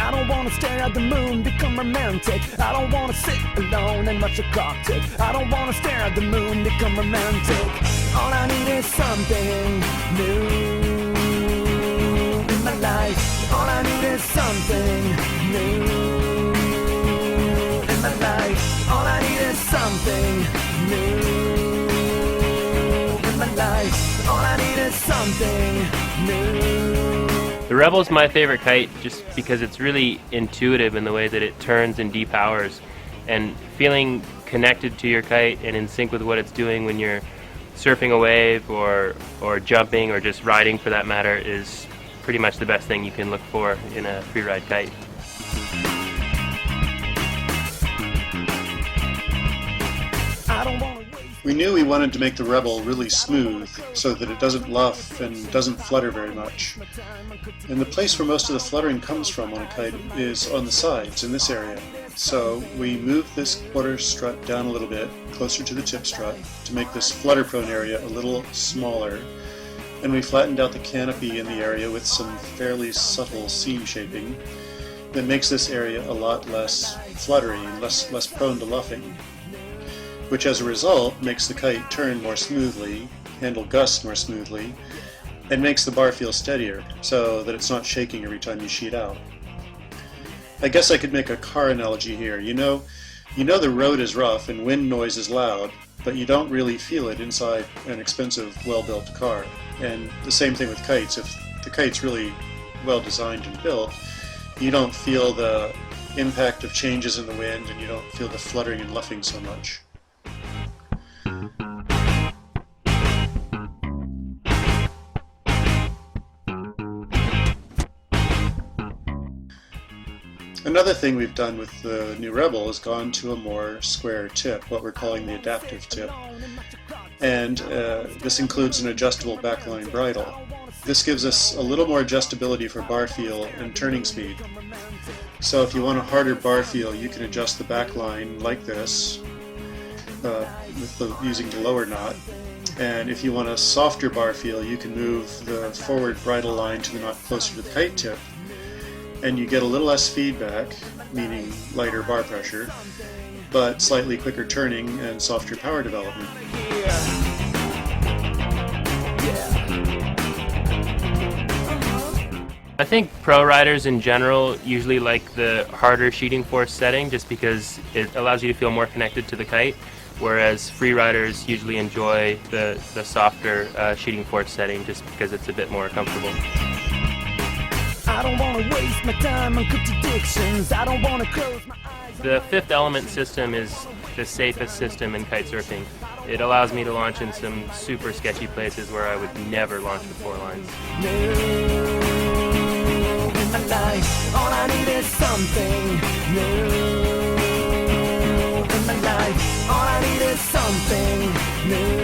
I don't wanna stare at the moon, become romantic. I don't wanna sit alone and watch a clock tick. I don't wanna stare at the moon, become romantic. All I need is something new in my life. All I need is something new in my life. All I need is something new in my life. All I need is something new. The Rebel is my favorite kite just because it's really intuitive in the way that it turns and depowers, and feeling connected to your kite and in sync with what it's doing when you're surfing a wave or jumping or just riding for that matter is pretty much the best thing you can look for in a freeride kite. We knew we wanted to make the Rebel really smooth so that it doesn't luff and doesn't flutter very much. And the place where most of the fluttering comes from on a kite is on the sides in this area. So we moved this quarter strut down a little bit, closer to the tip strut, to make this flutter-prone area a little smaller. And we flattened out the canopy in the area with some fairly subtle seam shaping that makes this area a lot less fluttery and less prone to luffing, which as a result makes the kite turn more smoothly, handle gusts more smoothly, and makes the bar feel steadier so that it's not shaking every time you sheet out. I guess I could make a car analogy here. You know the road is rough and wind noise is loud, but you don't really feel it inside an expensive, well-built car. And the same thing with kites. If the kite's really well designed and built, you don't feel the impact of changes in the wind and you don't feel the fluttering and luffing so much. Another thing we've done with the new Rebel is gone to a more square tip, what we're calling the adaptive tip. And this includes an adjustable backline bridle. This gives us a little more adjustability for bar feel and turning speed. So if you want a harder bar feel, you can adjust the backline like this, using the lower knot. And if you want a softer bar feel, you can move the forward bridle line to the knot closer to the kite tip, and you get a little less feedback, meaning lighter bar pressure, but slightly quicker turning and softer power development. I think pro riders in general usually like the harder sheeting force setting just because it allows you to feel more connected to the kite, whereas free riders usually enjoy the softer sheeting force setting just because it's a bit more comfortable. I don't want to waste my time on contradictions. I don't want to close my eyes. The fifth element system is the safest system in kite surfing. It allows me to launch in some super sketchy places where I would never launch with 4 lines. In my life, all I need is something new. In my life, all I need is something new.